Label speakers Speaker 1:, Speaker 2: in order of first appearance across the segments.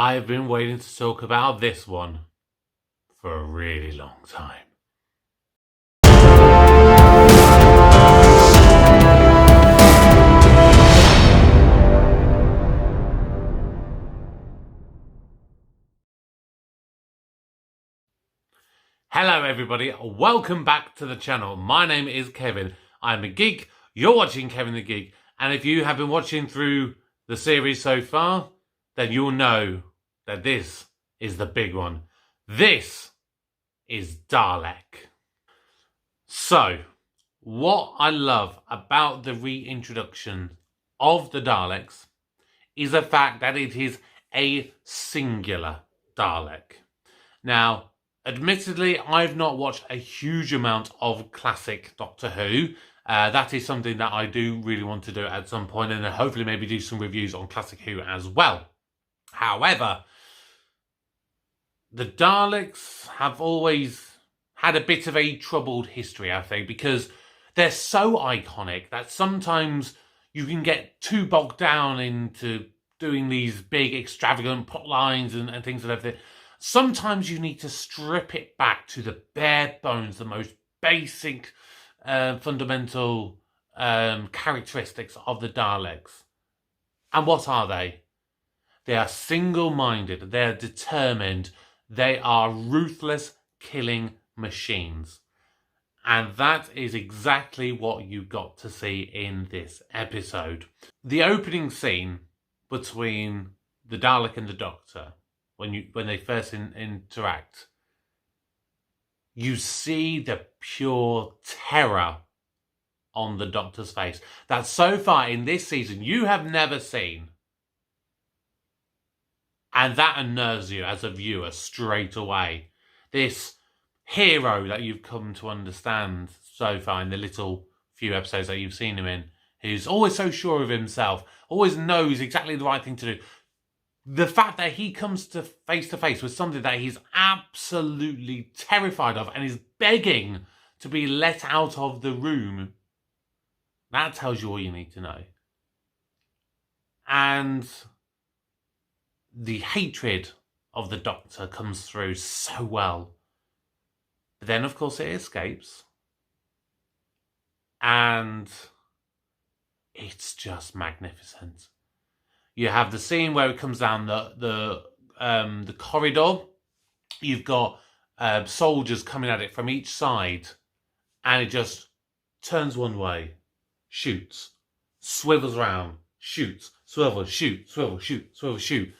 Speaker 1: I've been waiting to talk about this one for a really long time. Hello everybody, welcome back to the channel. My name is Kevin. I'm a geek, you're watching Kevin the Geek, and if you have been watching through the series so far, then you'll know that this is the big one. This is Dalek. So, what I love about the reintroduction of the Daleks is the fact that it is a singular Dalek. Now, admittedly, I've not watched a huge amount of classic Doctor Who. That is something that I do really want to do at some point, and hopefully maybe do some reviews on Classic Who as well. However, the Daleks have always had a bit of a troubled history, I think, because they're so iconic that sometimes you can get too bogged down into doing these big, extravagant plot lines and things and everything. Sometimes you need to strip it back to the bare bones, the most basic, fundamental characteristics of the Daleks. And what are they? They are single-minded, they are determined, they are ruthless killing machines. And that is exactly what you got to see in this episode. The opening scene between the Dalek and the Doctor, when they first interact, you see the pure terror on the Doctor's face that so far in this season you have never seen. And that unnerves you as a viewer straight away. This hero that you've come to understand so far in the little few episodes that you've seen him in, who's always so sure of himself, always knows exactly the right thing to do. The fact that he comes to face with something that he's absolutely terrified of and is begging to be let out of the room, that tells you all you need to know. And the hatred of the Doctor comes through so well. But then, of course, it escapes. And it's just magnificent. You have the scene where it comes down the corridor. You've got soldiers coming at it from each side. And it just turns one way, shoots, swivels around, shoots, swivel, shoot, swivel, shoot, swivel, shoot.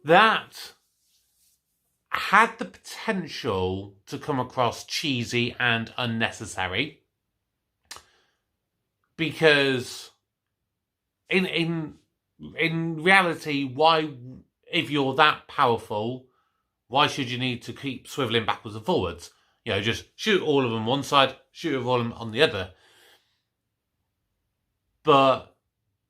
Speaker 1: That had the potential to come across cheesy and unnecessary. Because in reality, why, if you're that powerful, why should you need to keep swiveling backwards and forwards? You know, just shoot all of them one side, shoot all of them on the other. But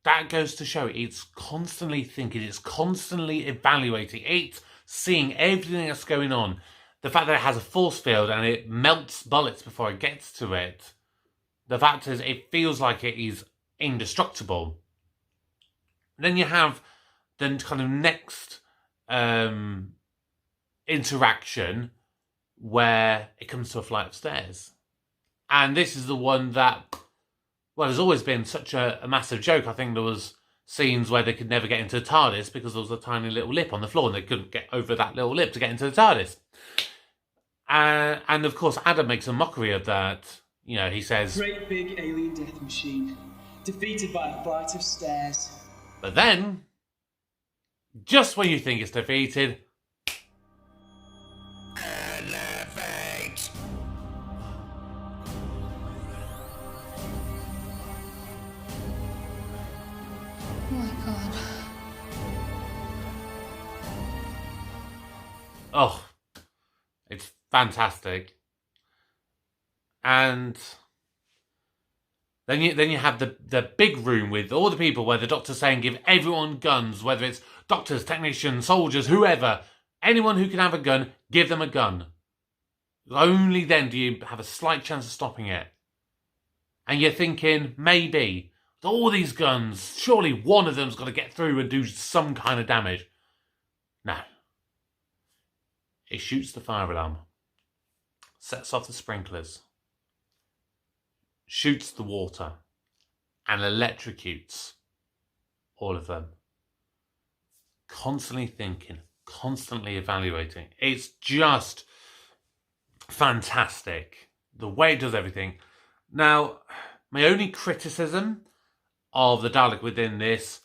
Speaker 1: that goes to show it's constantly thinking, it's constantly evaluating, it's seeing everything that's going on. The fact that it has a force field and it melts bullets before it gets to it. The fact is, it feels like it is indestructible. Then you have the kind of next interaction where it comes to a flight of stairs. And this is the one that, well, there's always been such a massive joke. I think there was scenes where they could never get into the TARDIS because there was a tiny little lip on the floor and they couldn't get over that little lip to get into the TARDIS. And of course, Adam makes a mockery of that. You know, he says,
Speaker 2: "Great big alien death machine, defeated by a flight of stairs."
Speaker 1: But then, just when you think it's defeated, elevate.
Speaker 3: Oh my God.
Speaker 1: Oh, it's fantastic. And then you have the big room with all the people where the Doctor's saying give everyone guns, whether it's doctors, technicians, soldiers, whoever, anyone who can have a gun, give them a gun. Only then do you have a slight chance of stopping it. And you're thinking, maybe, all these guns, surely one of them's got to get through and do some kind of damage. No. It shoots the fire alarm, sets off the sprinklers, shoots the water, and electrocutes all of them. Constantly thinking, constantly evaluating. It's just fantastic. The way it does everything. Now, my only criticism of the Dalek within this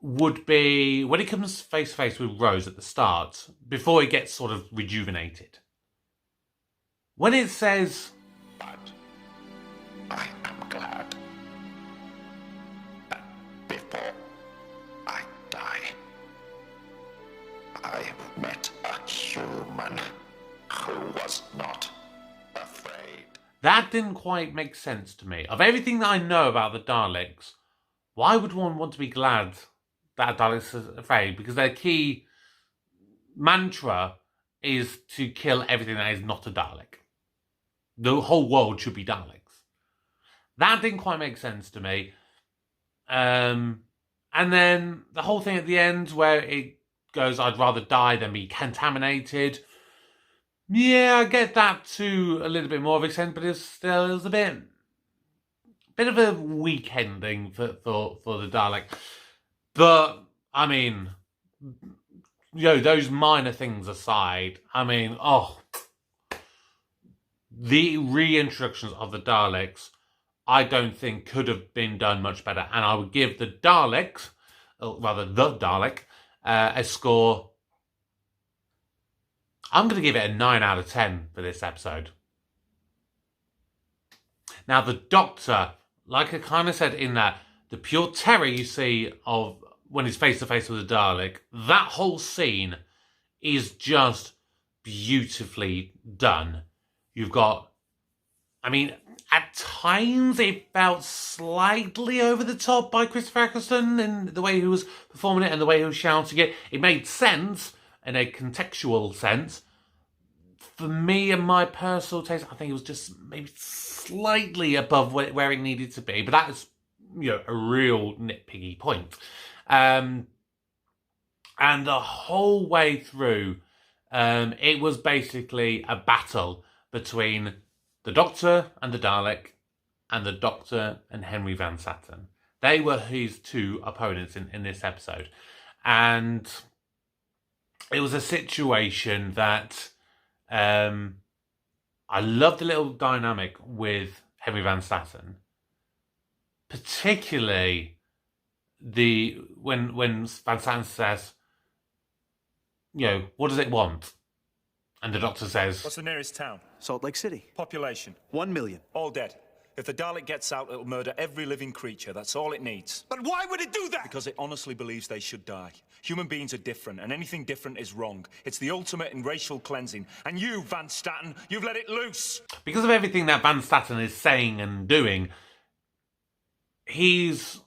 Speaker 1: would be when he comes face to face with Rose at the start, before he gets sort of rejuvenated. When it says,
Speaker 4: But I am glad that before I die, I have met a human who was not afraid.
Speaker 1: that didn't quite make sense to me. Of everything that I know about the Daleks, why would one want to be glad that a Dalek is afraid? Because their key mantra is to kill everything that is not a Dalek. The whole world should be Daleks. That didn't quite make sense to me. And then the whole thing at the end where it goes, I'd rather die than be contaminated. Yeah, I get that to a little bit more of a extent, but it was a bit of a weak ending for the Dalek. But, I mean, those minor things aside, I mean, the reintroductions of the Daleks, I don't think could have been done much better. And I would give the Daleks, or rather the Dalek, a score. I'm going to give it a 9 out of 10 for this episode. Now, the Doctor, like I kind of said in that, the pure terror you see of when he's face to face with a Dalek, that whole scene is just beautifully done. You've got, I mean, at times it felt slightly over the top by Christopher Eccleston in the way he was performing it and the way he was shouting it. It made sense in a contextual sense. For me and my personal taste, I think it was just maybe slightly above where it needed to be. But that is, a real nitpicky point. And the whole way through, it was basically a battle between the Doctor and the Dalek, and the Doctor and Henry Van Saturn. They were his two opponents in this episode. And it was a situation that I loved the little dynamic with Henry Van Saturn. Particularly when Van Saturn says, what does it want? And the Doctor says,
Speaker 5: What's the nearest town?
Speaker 6: Salt Lake City.
Speaker 5: Population?
Speaker 6: 1 million.
Speaker 5: All dead. If the Dalek gets out, it'll murder every living creature. That's all it needs.
Speaker 6: But why would it do that?
Speaker 5: Because it honestly believes they should die. Human beings are different, and anything different is wrong. It's the ultimate in racial cleansing. And you, Van Staten, you've let it loose.
Speaker 1: Because of everything that Van Staten is saying and doing, he's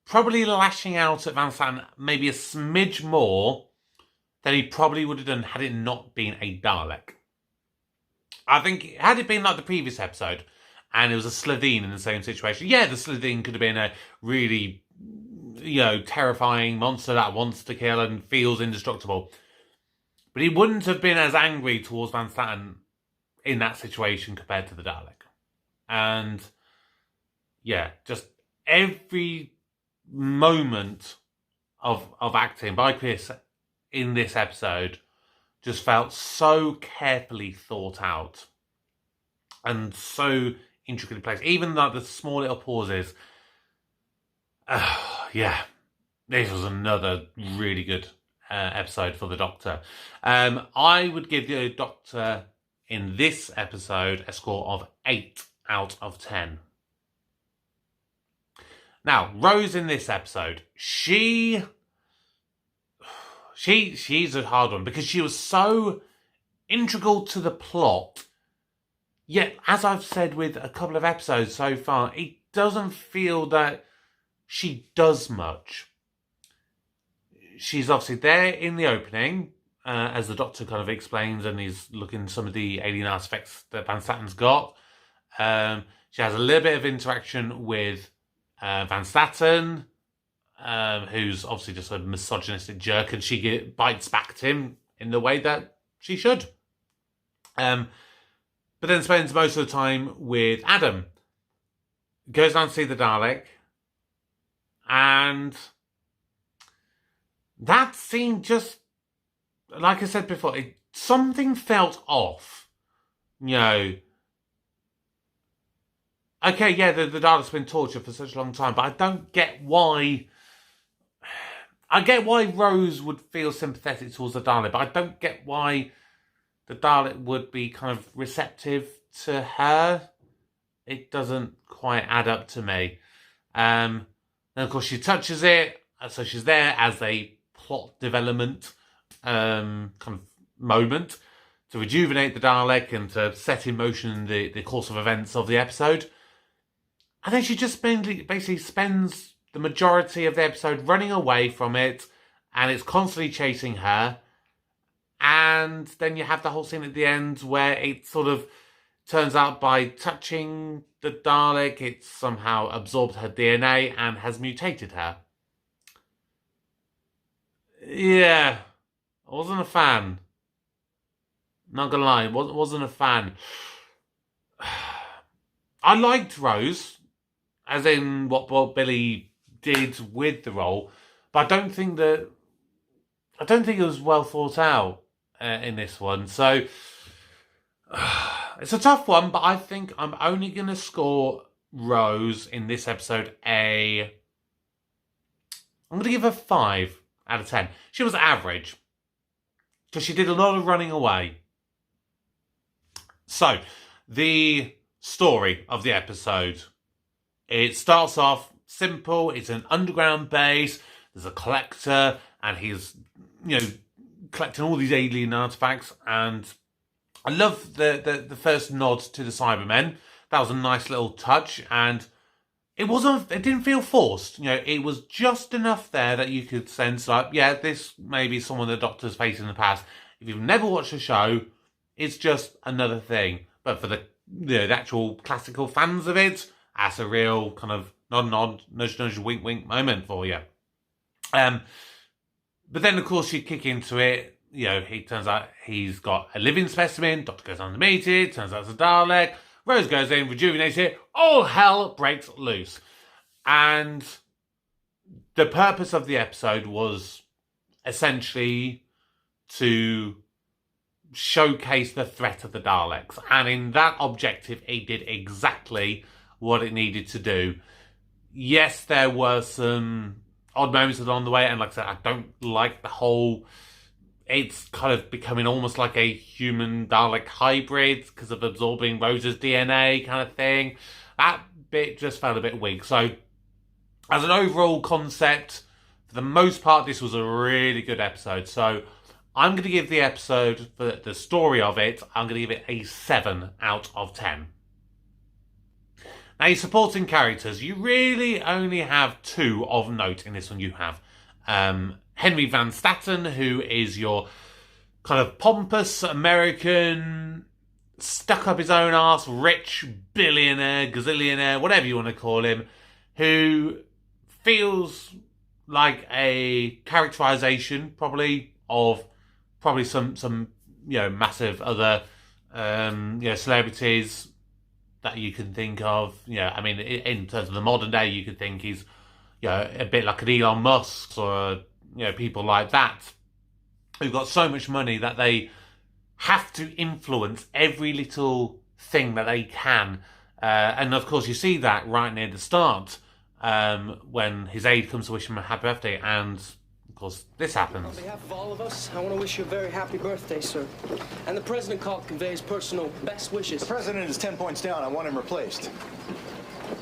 Speaker 1: probably lashing out at Van Staten maybe a smidge more than he probably would have done had it not been a Dalek. I think, had it been like the previous episode, and it was a Slovene in the same situation, yeah, the Slovene could have been a really, terrifying monster that wants to kill and feels indestructible. But he wouldn't have been as angry towards Van Staten in that situation compared to the Dalek. And, yeah, just every moment of acting by Chris in this episode just felt so carefully thought out and so intricately placed. Even like the small little pauses. Yeah, this was another really good episode for the Doctor. I would give the Doctor in this episode a score of 8 out of 10. Now, Rose in this episode, she's a hard one because she was so integral to the plot. Yet, as I've said with a couple of episodes so far, it doesn't feel that she does much. She's obviously there in the opening, as the Doctor kind of explains, and he's looking at some of the alien aspects that Van Saturn's got. She has a little bit of interaction with Van Saturn, who's obviously just a misogynistic jerk, and she bites back at him in the way that she should. But then spends most of the time with Adam. Goes down to see the Dalek, and that scene just, like I said before, something felt off. You know, okay, yeah, the Dalek's been tortured for such a long time, but I don't get why. I get why Rose would feel sympathetic towards the Dalek, but I don't get why the Dalek would be kind of receptive to her. It doesn't quite add up to me. And of course she touches it, so she's there as a plot development kind of moment to rejuvenate the Dalek and to set in motion the course of events of the episode. And then she just basically spends the majority of the episode running away from it, and it's constantly chasing her. And then you have the whole scene at the end where it sort of turns out by touching the Dalek, it's somehow absorbed her DNA and has mutated her. Yeah, I wasn't a fan. Not gonna lie, wasn't a fan. I liked Rose, as in what Billy did with the role, but I don't think it was well thought out in this one. So it's a tough one, but I think I'm only going to score Rose in this episode I'm going to give her 5 out of 10. She was average because she did a lot of running away. So the story of the episode, it starts off simple. It's an underground base. There's a collector, and he's, collecting all these alien artifacts. And I love the first nod to the Cybermen. That was a nice little touch, and it didn't feel forced. It was just enough there that you could sense, like, yeah, this may be someone the Doctor's faced in the past. If you've never watched the show, it's just another thing. But for the actual classical fans of it, that's a real kind of nod, nudge, wink, wink moment for you. But then, of course, you kick into it. He turns out he's got a living specimen. Doctor goes on to meet it. Turns out it's a Dalek. Rose goes in, rejuvenates it. All hell breaks loose. And the purpose of the episode was essentially to showcase the threat of the Daleks. And in that objective, it did exactly what it needed to do. Yes, there were some odd moments along the way, and like I said, I don't like the whole, it's kind of becoming almost like a human Dalek hybrid because of absorbing Rose's DNA kind of thing. That bit just felt a bit weak. So as an overall concept, for the most part, this was a really good episode. So I'm going to give the episode, for the story of it, I'm going to give it a 7 out of 10. Now, your supporting characters, you really only have 2 of note in this one. You have Henry Van Statten, who is your kind of pompous American, stuck up his own arse, rich billionaire, gazillionaire, whatever you want to call him, who feels like a characterization probably of some massive other celebrities that you can think of. I mean, in terms of the modern day, you could think he's a bit like an Elon Musk or people like that who've got so much money that they have to influence every little thing that they can. And of course, you see that right near the start when his aide comes to wish him a happy birthday, and of course, this happens.
Speaker 6: On behalf of all of us, I want to wish you a very happy birthday, sir. And the president called to convey his personal best wishes.
Speaker 7: The president is 10 points down. I want him replaced.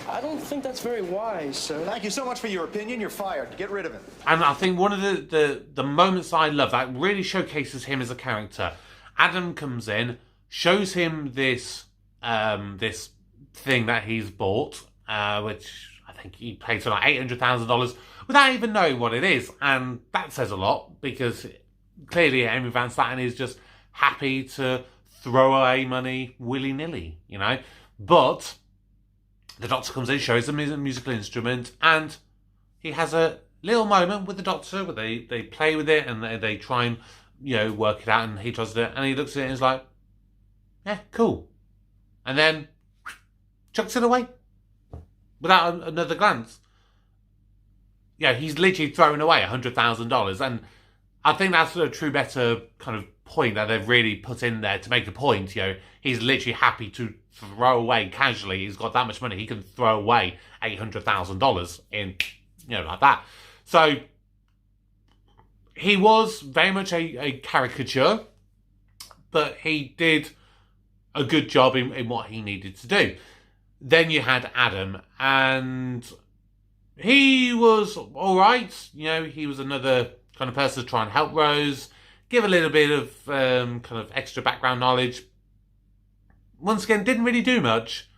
Speaker 6: I don't think that's very wise, sir.
Speaker 7: Thank you so much for your opinion. You're fired. Get rid of him.
Speaker 1: And I think one of the moments I love that really showcases him as a character. Adam comes in, shows him this this thing that he's bought, which I think he paid for like $800,000 without even knowing what it is. And that says a lot, because clearly Henry Van Statten is just happy to throw away money willy-nilly, But the Doctor comes in, shows him his musical instrument, and he has a little moment with the Doctor where they play with it and they try and, work it out, and he tries it, and he looks at it and is like, yeah, cool. And then chucks it away without another glance. He's literally thrown away $100,000, and I think that's a true better kind of point that they've really put in there to make a point. He's literally happy to throw away casually. He's got that much money, he can throw away $800,000 in, like that. So he was very much a caricature, but he did a good job in what he needed to do. Then you had Adam, and he was alright. He was another kind of person to try and help Rose, give a little bit of kind of extra background knowledge. Once again, didn't really do much.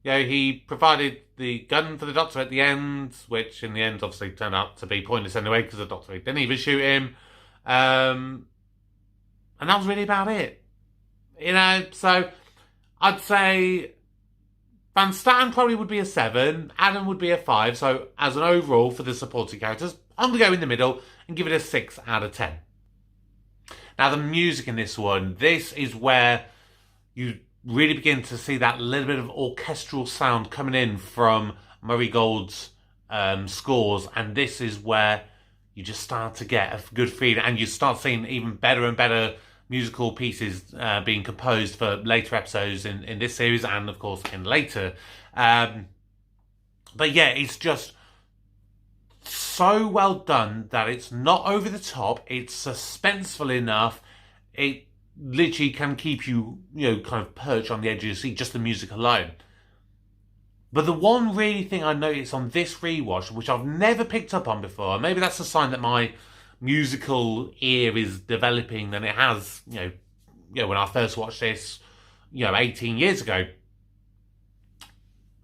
Speaker 1: He provided the gun for the Doctor at the end, which in the end obviously turned out to be pointless anyway, because the Doctor didn't even shoot him. And that was really about it. So I'd say Van Statten probably would be a 7, Adam would be a 5, so as an overall for the supporting characters, I'm going to go in the middle and give it a 6 out of 10. Now the music in this one, this is where you really begin to see that little bit of orchestral sound coming in from Murray Gold's scores, and this is where you just start to get a good feeling, and you start seeing even better and better musical pieces being composed for later episodes in this series, and of course in later. But yeah, it's just so well done that it's not over the top, it's suspenseful enough, it literally can keep you, kind of perched on the edge of your seat, just the music alone. But the one really thing I noticed on this rewatch, which I've never picked up on before, maybe that's a sign that my musical ear is developing than it has, when I first watched this, 18 years ago.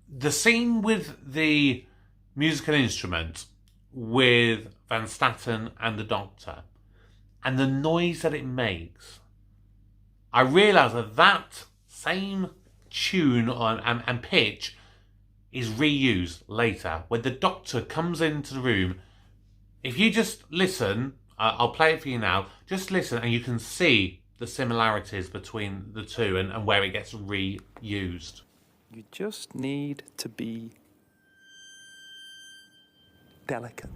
Speaker 1: The scene with the musical instrument with Van Statten and the Doctor, and the noise that it makes, I realised that same tune and pitch is reused later when the Doctor comes into the room. If you just listen, I'll play it for you now, just listen and you can see the similarities between the two and where it gets reused.
Speaker 8: You just need to be delicate.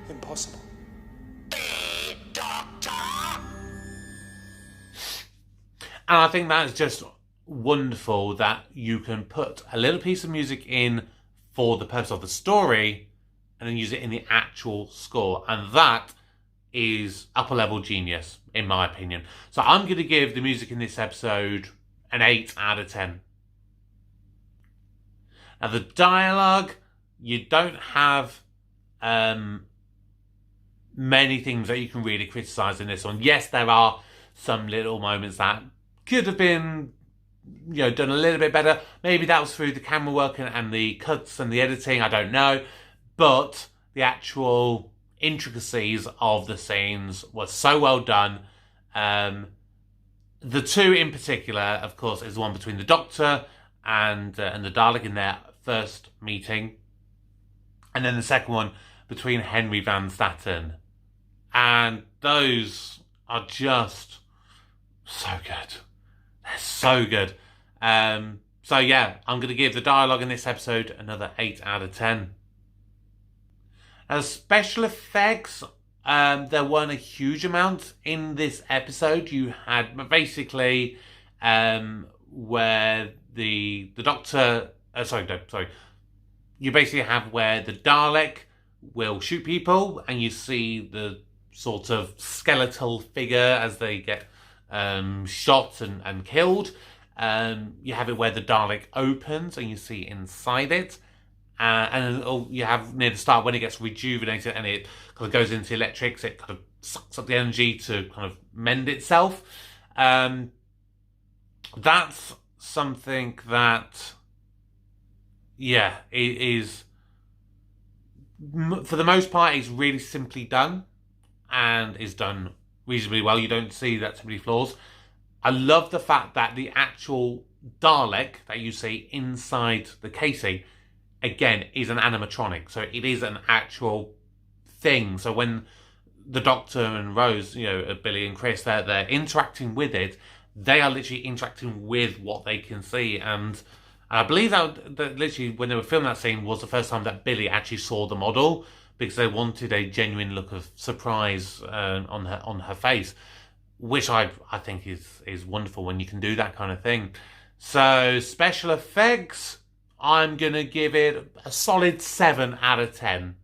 Speaker 6: Impossible.
Speaker 1: And I think that's just wonderful that you can put a little piece of music in for the purpose of the story and then use it in the actual score. And that is upper level genius, in my opinion. So I'm going to give the music in this episode an 8 out of 10. Now the dialogue, you don't have many things that you can really criticise in this one. Yes, there are some little moments that could have been, done a little bit better. Maybe that was through the camera work and the cuts and the editing, I don't know. But the actual intricacies of the scenes were so well done. The two in particular, of course, is the one between the Doctor and the Dalek in their first meeting. And then the second one between Henry Van Statten. And those are just so good. They're so good. So yeah, I'm going to give the dialogue in this episode another 8 out of 10. As special effects, there weren't a huge amount in this episode. You had basically where the Doctor... You basically have where the Dalek will shoot people and you see the sort of skeletal figure as they get shot and killed. You have it where the Dalek opens and you see inside it. And you have near the start when it gets rejuvenated and it kind of goes into electrics, it kind of sucks up the energy to kind of mend itself. That's something that, yeah, it is, for the most part, is really simply done and is done reasonably well. You don't see that too many flaws. I love the fact that the actual Dalek that you see inside the casing, again, is an animatronic. So it is an actual thing. So when the Doctor and Rose, Billy and Chris, they're interacting with it, they are literally interacting with what they can see. And I believe that literally when they were filming that scene was the first time that Billy actually saw the model, because they wanted a genuine look of surprise on her face, which I think is wonderful when you can do that kind of thing. So special effects, I'm going to give it a solid 7 out of 10.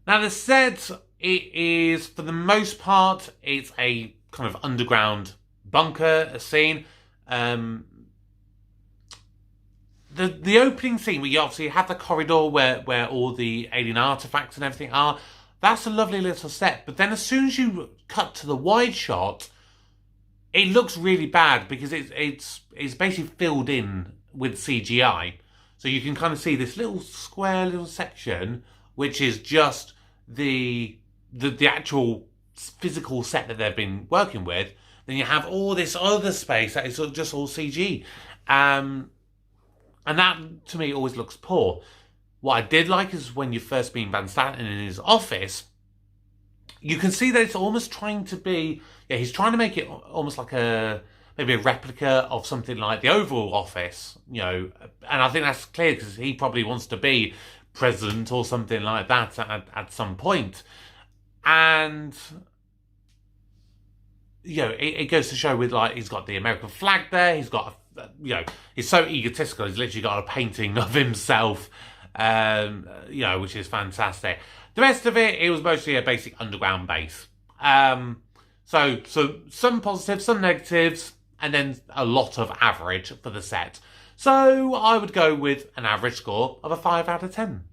Speaker 1: Now the set, it is, for the most part, it's a kind of underground bunker scene. The opening scene where you obviously have the corridor where all the alien artifacts and everything are, that's a lovely little set. But then as soon as you cut to the wide shot, it looks really bad because it's basically filled in with CGI. So you can kind of see this little square little section, which is just the actual physical set that they've been working with. Then you have all this other space that is just all CG. And that, to me, always looks poor. What I did like is when you first meet Van Staten in his office, you can see that it's almost trying to be... Yeah, he's trying to make it almost like maybe a replica of something like the Oval Office, And I think that's clear because he probably wants to be president or something like that at some point. And... it goes to show with, like, he's got the American flag there, he's got he's so egotistical, he's literally got a painting of himself, which is fantastic. The rest of it was mostly a basic underground base. So some positives, some negatives, and then a lot of average for the set. So I would go with an average score of a 5 out of 10.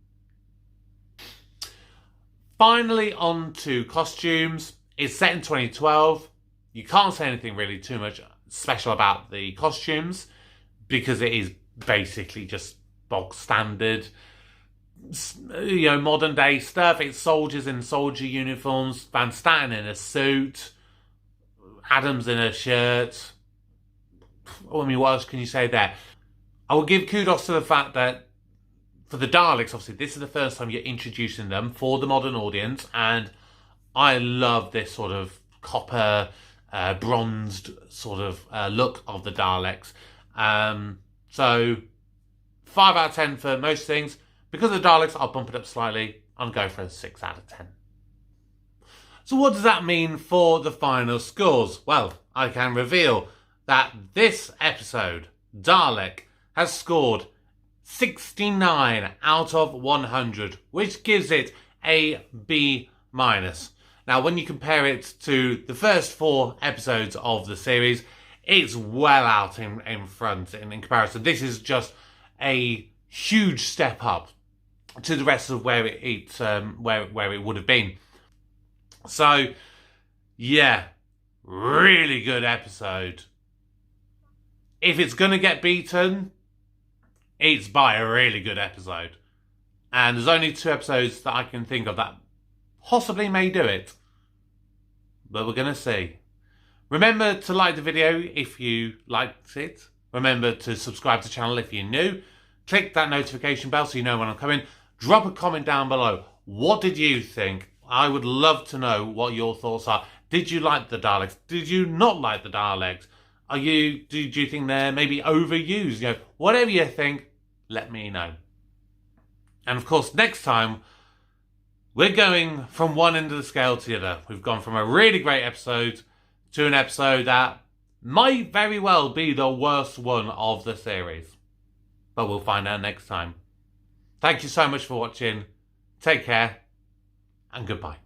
Speaker 1: Finally, on to costumes. It's set in 2012. You can't say anything really too much special about the costumes because it is basically just bog standard, modern day stuff. It's soldiers in soldier uniforms, Van Staten in a suit, Adams in a shirt. I mean, what else can you say there? I will give kudos to the fact that for the Daleks, obviously, this is the first time you're introducing them for the modern audience, and I love this sort of copper, bronzed sort of look of the Daleks. So 5 out of 10 for most things. Because of the Daleks, I'll bump it up slightly. I'll go for a 6 out of 10. So what does that mean for the final scores? Well, I can reveal that this episode, Dalek, has scored 69 out of 100, which gives it a B-. Now, when you compare it to the first 4 episodes of the series, it's well out in front in comparison. This is just a huge step up to the rest of where it would have been. So, yeah, really good episode. If it's going to get beaten, it's by a really good episode. And there's only 2 episodes that I can think of that possibly may do it. But we're going to see. Remember to like the video if you liked it. Remember to subscribe to the channel if you're new. Click that notification bell so you know when I'm coming. Drop a comment down below. What did you think? I would love to know what your thoughts are. Did you like the Daleks? Did you not like the Daleks? Do you think they're maybe overused? Whatever you think, let me know. And of course, next time, we're going from one end of the scale to the other. We've gone from a really great episode to an episode that might very well be the worst one of the series. But we'll find out next time. Thank you so much for watching. Take care and goodbye.